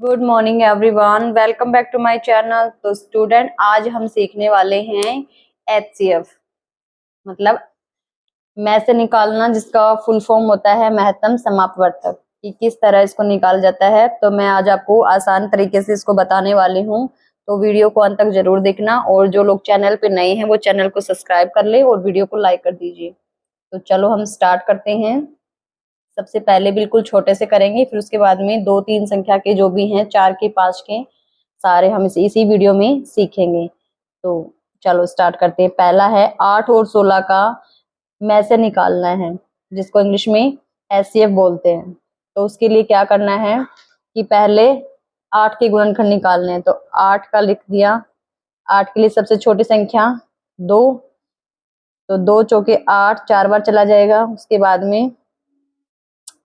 Good morning everyone, welcome back to my channel. तो student, आज हम सीखने वाले हैं एचसीएफ, मतलब में से निकालना, जिसका फुल फॉर्म होता है महत्तम समापवर्तक, कि किस तरह इसको निकाला जाता है। तो मैं आज आपको आसान तरीके से इसको बताने वाली हूँ, तो वीडियो को अंत तक जरूर देखना। और जो लोग चैनल पे नए हैं वो चैनल को सब्सक्राइब कर ले और वीडियो को लाइक कर दीजिए। तो चलो हम स्टार्ट करते हैं। सबसे पहले बिल्कुल छोटे से करेंगे, फिर उसके बाद में 2-3 संख्या के जो भी हैं, 4 के 5 के, सारे हम इसी वीडियो में सीखेंगे। तो चलो स्टार्ट करते हैं। पहला है 8 और 16 का में से निकालना है, जिसको इंग्लिश में एचसीएफ बोलते हैं। तो उसके लिए क्या करना है कि पहले 8 के गुणनखंड निकालने हैं। तो 8 का लिख दिया। 8 के लिए सबसे छोटी संख्या 2, तो 2 चौके 8, 4 बार चला जाएगा। उसके बाद में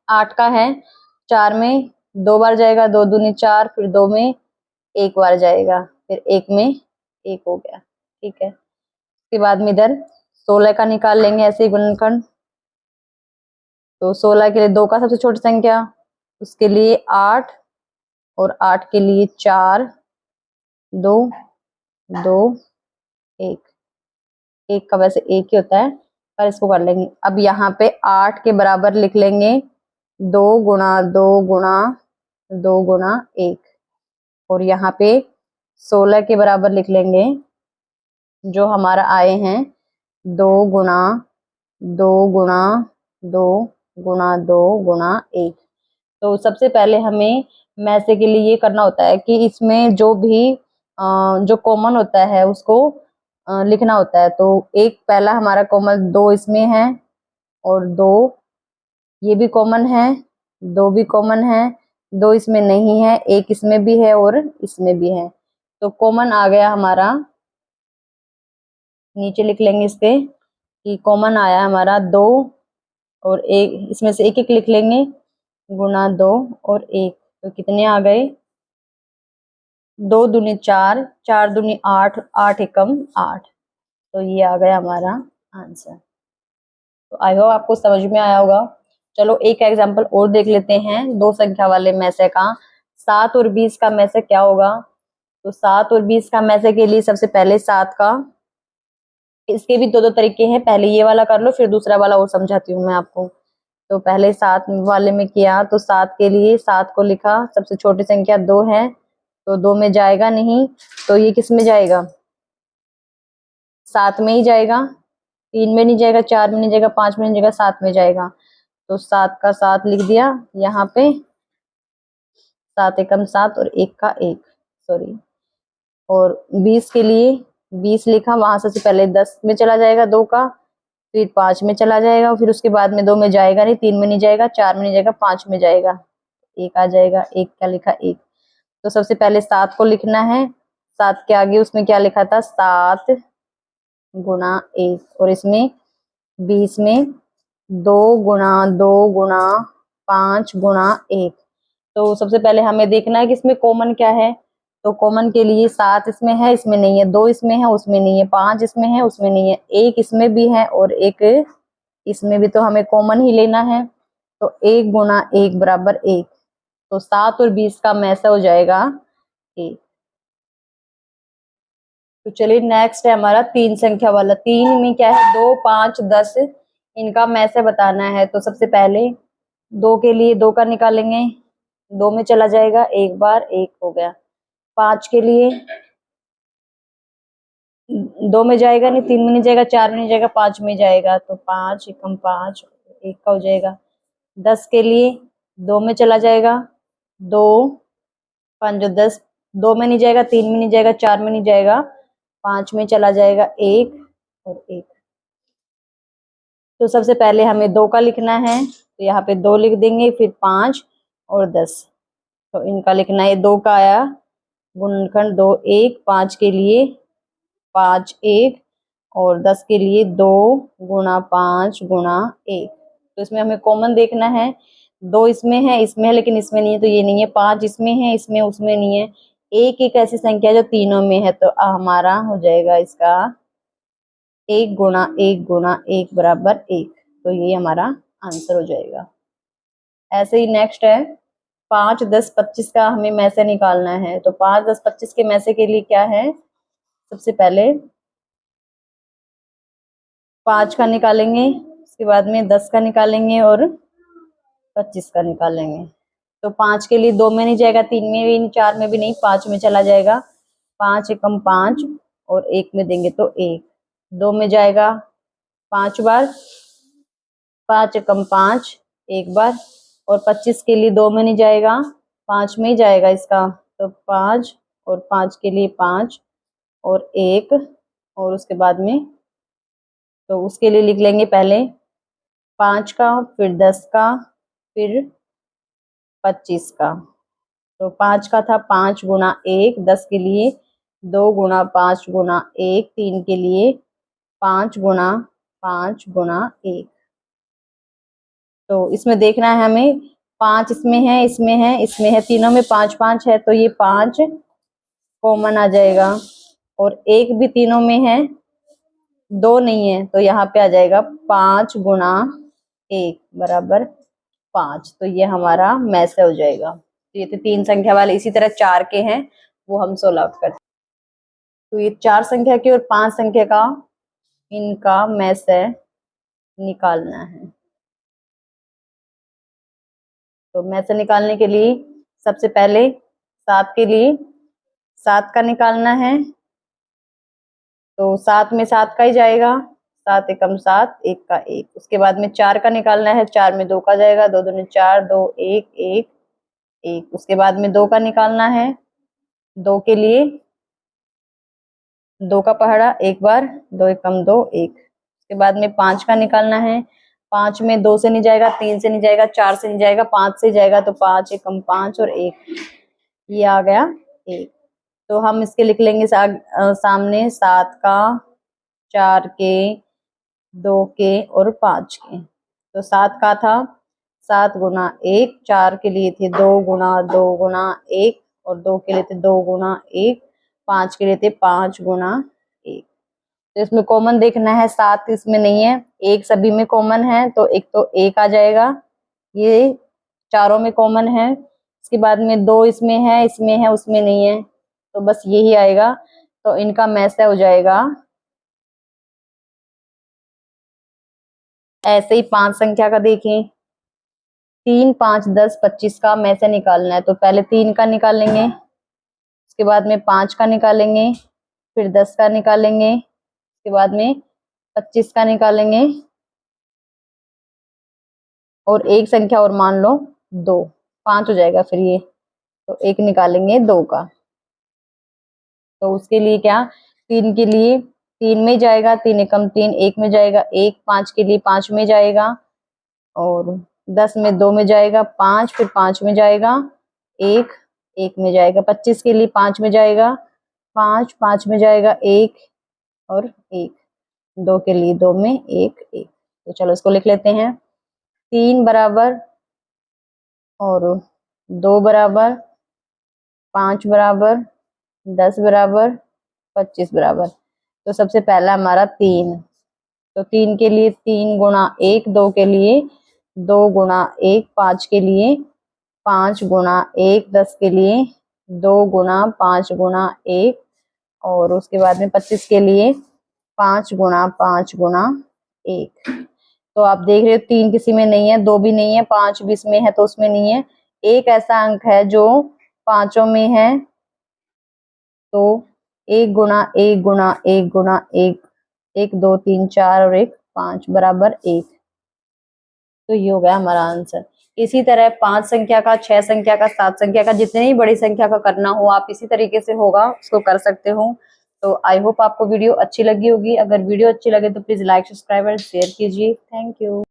8 का है 4 में 2 बार जाएगा, 2 दूनी 4, फिर 2 में 1 बार जाएगा, फिर 1 में 1 हो गया। ठीक है। उसके बाद में इधर 16 का निकाल लेंगे ऐसे ही गुणनखंड। तो 16 के लिए 2 का सबसे छोटी संख्या, उसके लिए 8, और 8 के लिए 4, 2, 2, 1। 1 का वैसे 1 ही होता है, पर इसको कर लेंगे। अब यहाँ पे 8 के बराबर लिख लेंगे 2 गुणा 2 गुणा 2 गुणा 1, और यहाँ पे 16 के बराबर लिख लेंगे जो हमारा आए हैं 2 गुणा 2 गुणा 2 गुणा 2 गुणा 1। तो सबसे पहले हमें मैसे के लिए ये करना होता है कि इसमें जो भी जो कॉमन होता है उसको लिखना होता है। तो एक पहला हमारा कॉमन 2 इसमें है, और 2 ये भी कॉमन है, 2 भी कॉमन है, 2 इसमें नहीं है, 1 इसमें भी है और इसमें भी है। तो कॉमन आ गया हमारा, नीचे लिख लेंगे इसके कि कॉमन आया हमारा 2, और 1 इसमें से 1 लिख लेंगे, गुना 2 और 1। तो कितने आ गए? 2 दूनी 4, 4 दूनी 8, 8 एकम 8। तो ये आ गया हमारा आंसर। तो आई होप आपको समझ में आया होगा। चलो एक एग्जांपल और देख लेते हैं 2 संख्या वाले में से का। 7 और 20 का में से क्या होगा? तो 7 और 20 का में से के लिए सबसे पहले 7 का, इसके भी 2 तरीके हैं। पहले ये वाला कर लो, फिर दूसरा वाला और समझाती हूँ मैं आपको। तो पहले 7 वाले में किया, तो 7 के लिए 7 को लिखा, सबसे छोटी संख्या 2 है, तो 2 में जाएगा नहीं, तो ये किस में जाएगा? 7 में ही जाएगा। 3 में नहीं जाएगा, 4 में नहीं जाएगा, 5 में नहीं जाएगा, 7 में जाएगा। तो 7 का 7 लिख दिया यहाँ पे, 7 एकम 7 और 1 का 1, सॉरी। और 20 के लिए 20 लिखा, वहां से पहले 10 में चला जाएगा 2 का, फिर 5 में चला जाएगा, फिर उसके बाद में 2 में जाएगा नहीं, 3 में नहीं जाएगा, 4 में नहीं जाएगा, 5 में जाएगा, 1 आ जाएगा। 1 का लिखा 1। तो सबसे पहले 7 को लिखना है। 7 के आगे उसमें क्या लिखा था? 7 गुणा 1, और इसमें 20 में 2 गुणा 2 गुणा 5 गुणा 1। तो सबसे पहले हमें देखना है कि इसमें कॉमन क्या है। तो कॉमन के लिए 7 इसमें है, इसमें नहीं है, 2 इसमें है, उसमें नहीं है, 5 इसमें है, उसमें नहीं है, 1 इसमें भी है और 1 इसमें भी। तो हमें कॉमन ही लेना है। तो 1 गुणा 1 बराबर 1। तो 7 और 20 का में से हो जाएगा 1। तो चलिए नेक्स्ट है हमारा 3 संख्या वाला। 3 में क्या है? 2, 5, 10, इनका में से बताना है। तो सबसे पहले 2 के लिए 2 का निकालेंगे, 2 में चला जाएगा 1 बार, 1 हो गया। 5 के लिए 2 में जाएगा नहीं, 3 में नहीं जाएगा, 4 में नहीं जाएगा, 5 में जाएगा, तो 5 एकम 5, 1 का हो जाएगा। 10 के लिए 2 में चला जाएगा, 2 5 10, 2 में नहीं जाएगा, 3 में नहीं जाएगा, 4 में नहीं जाएगा, 5 में चला जाएगा 1 और 1। तो सबसे पहले हमें 2 का लिखना है, तो यहाँ पे 2 लिख देंगे, फिर 5 और 10। तो इनका लिखना है। 2 का आया गुणनखंड 2 1, 5 के लिए 5 1, और 10 के लिए 2 गुणा 5 गुणा 1। तो इसमें हमें कॉमन देखना है। 2 इसमें है, इसमें है, लेकिन इसमें नहीं है, तो ये नहीं है। 5 इसमें है, इसमें उसमें नहीं है। 1 एक ऐसी संख्या जो तीनों में है, तो हमारा हो जाएगा इसका 1 गुणा 1 गुणा 1 बराबर 1। तो ये हमारा आंसर हो जाएगा। ऐसे ही नेक्स्ट है 5, 10, 25 का हमें में से निकालना है। तो 5, 10, 25 के में से के लिए क्या है, सबसे पहले 5 का निकालेंगे, उसके बाद में 10 का निकालेंगे और 25 का निकालेंगे। तो 5 के लिए 2 में नहीं जाएगा, 3 में भी नहीं, 4 में भी नहीं, 5 में चला जाएगा। 5 एकम 5 और 1 में देंगे तो 1, 2 में जाएगा 5 बार, 5 एकम 5 1 बार, और 25 के लिए 2 में नहीं जाएगा, 5 में ही जाएगा इसका। तो 5 और 5 के लिए 5 और 1, और उसके बाद में तो उसके लिए लिख लेंगे पहले 5 का, फिर 10 का, फिर 25 का। तो 5 का था 5 गुना 1, 10 के लिए 2 गुना 5 गुना 1, 3 के लिए 5 गुना 5 गुना 1। तो इसमें देखना है हमें, 5 इसमें है, इसमें है, इसमें है, तीनों में 5 5 है, तो ये 5 कॉमन आ जाएगा। और 1 भी तीनों में है, 2 नहीं है, तो यहाँ पे आ जाएगा 5 गुना 1 बराबर 5। तो ये हमारा मैच हो जाएगा। तो ये थे 3 संख्या वाले। इसी तरह 4 के हैं, वो हम सोल्व आउट करते हैं। तो ये 4 संख्या के और 5 संख्या का, इनका मैच है निकालना है। तो मैच से निकालने के लिए सबसे पहले 7 के लिए 7 का निकालना है। तो 7 में 7 का ही जाएगा, 7 एकम 7, 1 का 1। उसके बाद में 4 का निकालना है, 4 में 2 का जाएगा, 2 दूनी 4, 2 1 1 1। उसके बाद में 2 का निकालना है, 2 के लिए 2 का पहाड़ा 1 बार, 2 एकम 2 1। उसके बाद में 5 का निकालना है, 5 में 2 से नहीं जाएगा, 3 से नहीं जाएगा, 4 से नहीं जाएगा, 5 से जाएगा। तो 5 एकम 5 और 1, ये आ गया 1। तो हम इसके लिख लेंगे सामने 7 का, 4 के, 2 के और 5 के। तो 7 का था 7 गुना 1, 4 के लिए थे 2 गुना 2 गुना 1, और 2 के लिए थे 2 गुना 1, 5 के लिए थे 5 गुना 1। तो इसमें कॉमन देखना है, 7 इसमें नहीं है, 1 सभी में कॉमन है, तो एक तो 1 आ जाएगा, ये चारों में कॉमन है। इसके बाद में 2 इसमें है, इसमें है, उसमें नहीं है, तो बस यही आएगा। तो इनका मैच हो जाएगा। ऐसे ही 5 संख्या का देखें, 3, 5, 10, 25 का में से निकालना है। तो पहले 3 का निकालेंगे, उसके बाद में 5 का निकालेंगे, फिर 10 का निकालेंगे, उसके बाद में 25 का निकालेंगे, और एक संख्या और मान लो 2, 5 हो जाएगा फिर ये। तो 1 निकालेंगे 2 का। तो उसके लिए क्या, 3 के लिए 3 में जाएगा, 3 एकम 3, 1 में जाएगा 1, 5 के लिए 5 में जाएगा, और 10 में 2 में जाएगा 5, फिर 5 में जाएगा 1, 1 में जाएगा, 25 के लिए 5 में जाएगा 5, 5 में जाएगा 1 और 1, 2 के लिए 2 में 1 1। तो चलो इसको लिख लेते हैं, 3 बराबर और 2 बराबर, 5 बराबर, 10 बराबर, 25 बराबर। तो सबसे पहला हमारा 3। तो 3 के लिए 3 गुना 1, 2 के लिए 2 गुना 1, 5 के लिए 5 गुना 1, 10 के लिए 2 गुना 5 गुना 1, और उसके बाद में 25 के लिए 5 गुना 5 गुना 1। तो आप देख रहे हो 3 किसी में नहीं है, 2 भी नहीं है, 5 भी इसमें है तो उसमें नहीं है। एक ऐसा अंक है जो पांचों में है, तो 1 गुना 1 गुना 1 गुना 1, 1 2 3 4 और 1 5 बराबर 1। तो ये हो गया हमारा आंसर। इसी तरह 5 संख्या का, 6 संख्या का, 7 संख्या का, जितनी ही बड़ी संख्या का करना हो आप इसी तरीके से होगा उसको कर सकते हो। तो आई होप आपको वीडियो अच्छी लगी होगी। अगर वीडियो अच्छी लगे तो प्लीज लाइक, सब्सक्राइब और शेयर कीजिए। Thank you.